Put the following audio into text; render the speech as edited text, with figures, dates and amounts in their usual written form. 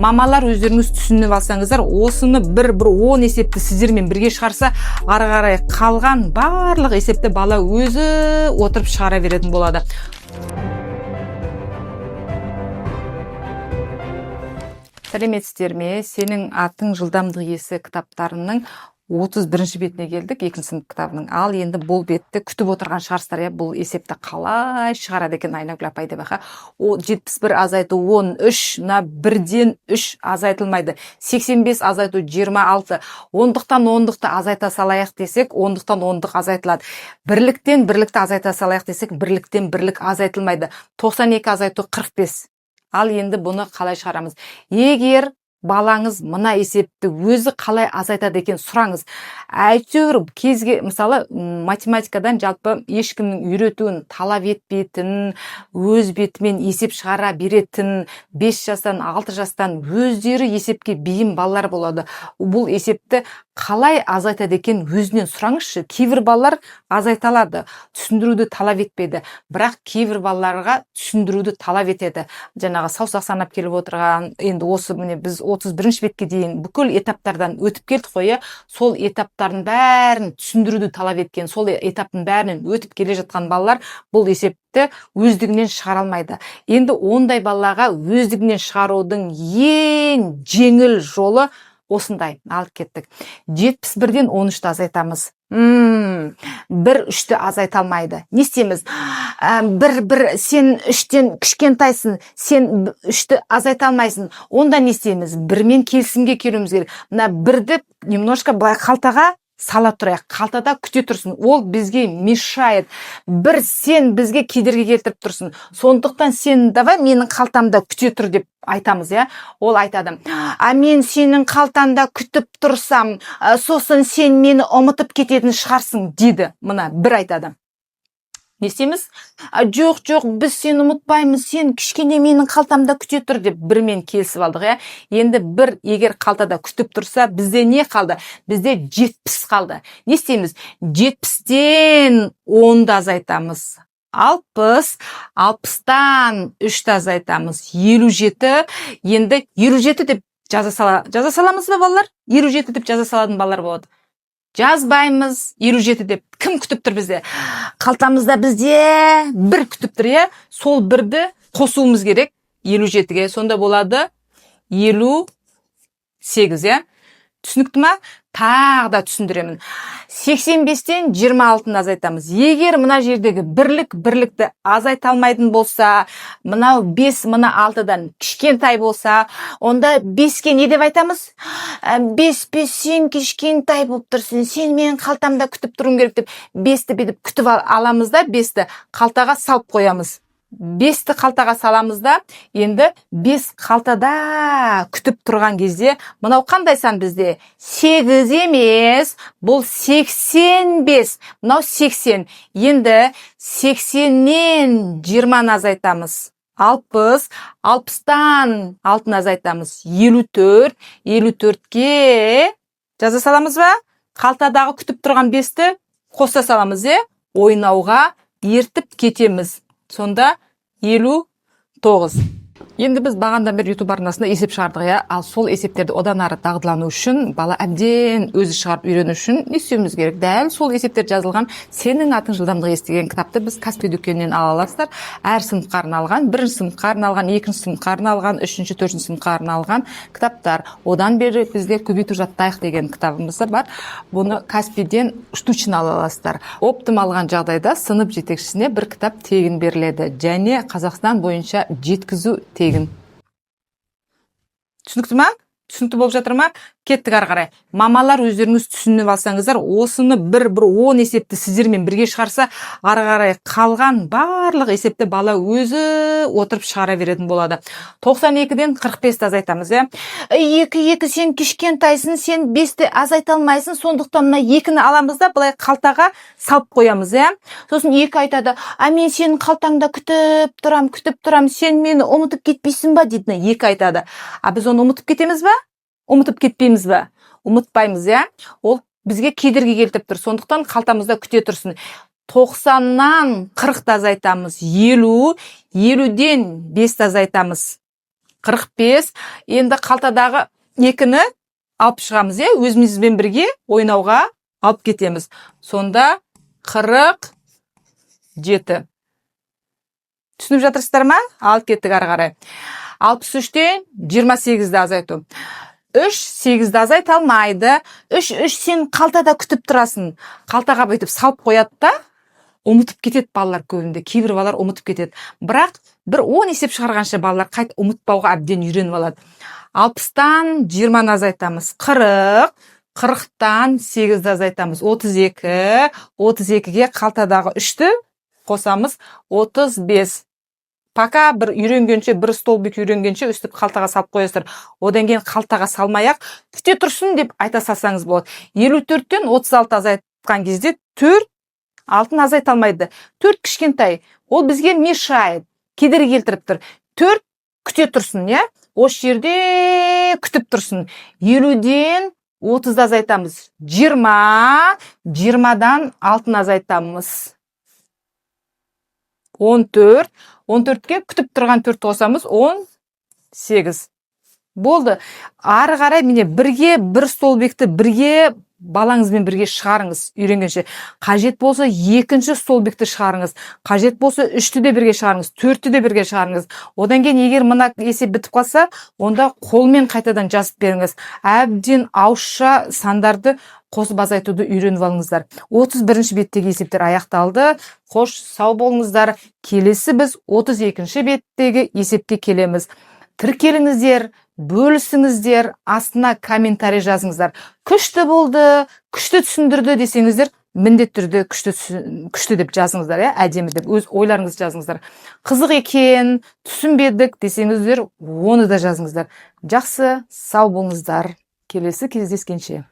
Мамалар өздеріңіз түсініп алсаңыздар, осыны бір 10 есепті сіздермен бірге шығарса, ары қарай қалған барлық есепті бала өзі отырып шығара беретін болады. Сәлеметсіздер ме? Сенің атың жылдамдық есі кітаптарының 31 бетіне келдік, 2 сынып кітабының. Ал енді бұл бетті күтіп отырған шығарсыздар, бұл есепті қалай шығарады екен Айнагүл апай деп аға. 71 азайту 13, мына 1-ден 3 азайтылмайды. 85 азайту 26. Ондықтан ондықты азайта салайық десек, ондықтан ондық азайтылады. Бірліктен бірлікті азайта салайық десек, бірліктен бірлік азайтылмайды. 92 азайту 45. Ал енді бұны қалай шығарамыз? Егер балаңыз мына есепті өзі қалай азайтады екен сұраңыз. Әйтеуір кезге, мысалы, математикадан жалпы ешкімнің үйретуін талап етпейтін, өз бетімен есеп шығара беретін, 5 жастан, 6 жастан өздері есепке бейім балалар болады. Бұл есепті қалай азайтады екен өзінен сұраңызшы. Кейбір балалар азайталады, түсіндіруді талап етпейді. Бірақ кейбір балаларға түсіндіруді талап етеді. Жаңағы саусақ санап келіп отырған, енді осы міне біз 31 бетке дейін бүкіл этаптардан өтіп келдік қой, сол этаптардың бәрін түсіндіруді талап еткен, сол этаптың бәрінен өтіп келе жатқан балалар бұл есепті өздігінен шығара алмайды. Енді ондай балаға өздігінен шығарудың ең жеңіл жолы осындай. Алып кеттік. 71-ден 13-ті азайтамыз. 1-3-ті азайта алмайды. Не істейміз? Сен 3-тен кішкентайсың, сен 3-ті азайта алмайсың. Онда не істейміз? 1-мен келісімге келуіміз керек. Мына 1-ді немножко былай қалтаға сала тұрайық. Қалтада күте тұрсын. Ол бізге мешает. Сен бізге кедергі келтіріп тұрсын. Сондықтан сен давай менің қалтамда күте тұр деп айтамыз, Ол айтады. Мен сенің қалтанда күтіп тұрсам, сосын сен мені ұмытып кететін шығарсың дейді. Мына 1 айтады. Не істейміз? Жоқ, біз сені ұмытпаймыз, сен кішкене менің қалтамда күте тұр деп 1-мен келісіп алдық, Енді 1 егер қалтада күтіп тұрса, бізде не қалды? Бізде 70 қалды. Не істейміз? 70-тен 10-ды азайтамыз. 60, 60-тан 3-ті азайтамыз. 57, енді 57 деп жаза саламыз ба балалар? 57 деп жаза салатын балалар болады. Жазбаймыз 57 деп. Кім күтіп тұр бізде? Қалтамызда бізде 1 күтіп тұр, Сол 1-ді қосуымыз керек 57-ге. Сонда болады 58, Түсінікті ма? Тағы да түсіндіремін. 85-тен 26-ны азайтамыз. Егер мына жердегі бірлікті азайта алмайтын болса, мынау 5, мына 6-дан кішкентай болса, онда 5-ке не деп айтамыз? 5, сен кішкентай болып тұрсың, сен менің қалтамда күтіп тұруың керек деп 5-ті бедіп күтіп аламыз да, 5-ті қалтаға салып қоямыз. 5-ті қалтаға саламыз да, енді 5 қалтада күтіп тұрған кезде, мынау қандай сан бізде? 8 емес, бұл 85, мынау 80. Енді 80-нен 20-ны азайтамыз. 60, 60-тан 6-ны азайтамыз. 54, 54-ке жаза саламыз ба? Қалтадағы күтіп тұрған 5-ті қоса саламыз, ойнауға ертіп кетеміз. Сонда 59. Енді біз бағандан бері YouTube арнасында есеп шығардық, ал сол есептерді одан ары дағдылану үшін, бала әбден өзі шығарып үйрену үшін не істеуіміз керек? Дәл сол есептер жазылған Сенің атың жылдамдық есі деген кітапты біз Каспий дүкенінен ала аласыздар. Әр сыныпқа арналған, 1-ші сыныпқа арналған, 2-ші сыныпқа арналған, 3-ші, 4-ші сыныпқа арналған кітаптар. Одан бері бізде көбейту жаттайық деген кітабымыз бар. Бұны Каспийден штучно ала аласыздар. Оптым алған жағдайда сынып жетекшісіне бір кітап тегін беріледі, және Қазақстан бойынша жеткізу тегін. Түсінікті ма? Түсінікті болып жатыр ма? Кеттік ары қарай. Мамалар өздеріңіз түсініп алсаңыздар, осыны 10 есепті сіздермен бірге шығарса, ары қарай қалған барлық есепті бала өзі отырып шығара беретін болады. 92-ден 45-ті азайтамыз, 2 сен кішкентайсың, сен 5-ті азайта алмайсың, сондықтан мына 2-ні аламыз да, былай қалтаға салып қоямыз, Сосын 2 айтады, мен сенің қалтаңда күтіп тұрам, сен мені ұмытып кетпейсің ба дейді. 2 айтады. Біз оны ұмытып кетеміз ба? Ұмытып кетпейміз ба? Ұмытпаймыз, Ол бізге кедергі келтіріп тұр. Сондықтан қалтамызда күте тұрсын. 90-нан 40-ті азайтамыз. 50, 50-ден 5-ті азайтамыз. 45. Енді қалтадағы 2-ні алып шығамыз, өзімізбен бірге ойнауға алып кетеміз. Сонда 47. Түсініп жатырсыздар ма? Алып кеттік ары қарай. 63-тен 28-ді азайту. 3 8-ді азайта алмайды. 3 сен қалтада күтіп тұрасың. Қалтаға бүйтіп салып қояды да, ұмытып кетеді балалар көбінде. Кейбір балалар ұмытып кетеді. Бірақ бір 10 есеп шығарғанша балалар қайт ұмытпауға әбден үйреніп алады. 60-тан 20-ны азайтамыз. 40. 40-тан 8-ді азайтамыз. 32. 32-ге қалтадағы 3-ті қосамыз. 35. Пока бір үйренгенше, бір столбик үйренгенше өстіп қалтаға салып қоясыздар. Одан кейін қалтаға салмай-ақ күте тұрсын деп айта салсаңыз болады. 54-тен 36 азайтқан кезде 4 алтын азайта алмайды. 4 кішкентай. Ол бізге мешает, кедергі келтіріп тұр. 4 күте тұрсын, Осы жерде күтіп тұрсын. 50-ден 30-ды азайтамыз. 20, 20-дан алтын азайтамыз. 14, 14-ке күтіп тұрған 4 қосамыз. 18. Болды. Ары қарай міне бірге бір столбекті бірге балаңызбен бірге шығарыңыз үйренгенше. Қажет болса 2-ші столбекті шығарыңыз. Қажет болса 3-ті де бірге шығарыңыз, 4-ті де бірге шығарыңыз. Одан кейін егер мына есеп бітіп қалса, онда қолмен қайтадан жазып беріңіз. Әбден ауызша сандарды қосып азайтуды үйреніп алыңыздар. 31-ші беттегі есептер аяқталды. Қош, сау болыңыздар. Келесі біз 32-ші беттегі есепке келеміз. Тіркеліңіздер, бөлісіңіздер, астына комментарий жазыңыздар. Күшті болды, күшті түсіндірді десеңіздер, міндетті түрде күшті деп жазыңыздар, әдемі деп өз ойларыңызды жазыңыздар. Қызық екен, түсінбедік десеңіздер, оны да жазыңыздар. Жақсы, сау болыңыздар. Келесі кездескенше.